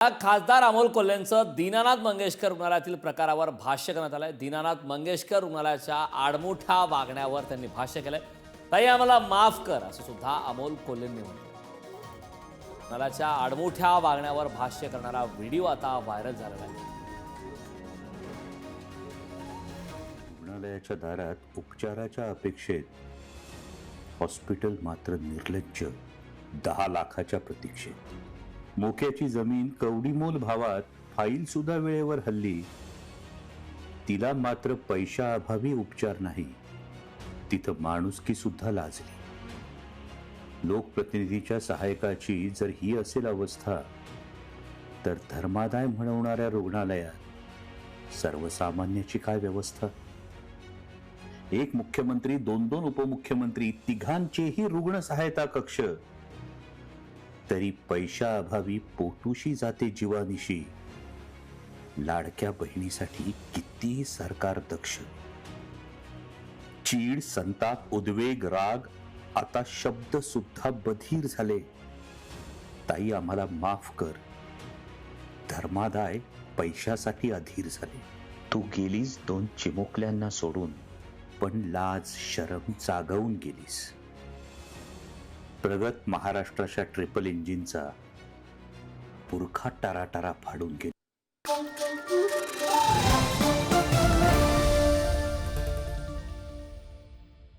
खासदार अमोल कोल्हेंचं दीनानाथ मंगेशकर रुग्णालयातील प्रकारावर भाष्य करण्यात आलंय। दीनानाथ मंगेशकर रुग्णालयाच्या आडमुठ्या वागण्यावर त्यांनी भाष्य केलंय। ताई आम्हाला माफ कर असं सुद्धा अमोल कोल्हेंनी म्हटलं। रुग्णालयाच्या आडमुठ्या वागण्यावर भाष्य करणारा व्हिडिओ आता व्हायरल झालेला आहे। रुग्णालयाच्या दारात उपचाराच्या अपेक्षेत हॉस्पिटल मात्र निर्लज्ज 10 लाखाच्या प्रतीक्षेत। मोक्याची जमीन कवडीमोल भावात फाईल सुद्धा वेळेवर हल्ली, तिला मात्र पैशाअभावी उपचार नाही, तिथं माणुसकी सुद्धा लाजली। लोकप्रतिनिधीच्या सहायकाची जर ही असेल अवस्था, तर धर्मादाय म्हणवणाऱ्या रुग्णालयात सर्वसामान्याची काय व्यवस्था? एक मुख्यमंत्री, 2-2 उपमुख्यमंत्री, तिघांचेही रुग्ण सहायता कक्ष, तरी पैशाअभावी पोटूशी जाते जीवानिशी। लाडक्या बहिणीसाठी किती सरकार दक्ष। चीड, संताप, उद्वेग, राग, आता शब्द सुद्धा बधीर झाले। ताई आम्हाला माफ कर, धर्मादाय पैशासाठी अधीर झाले। तू गेलीस 2 चिमुकल्यांना सोडून, पण लाज शरम जागवून गेलीस। प्रगत महाराष्ट्राच्या ट्रिपल इंजिनचा पुरखा टाराटारा फाडून गेला।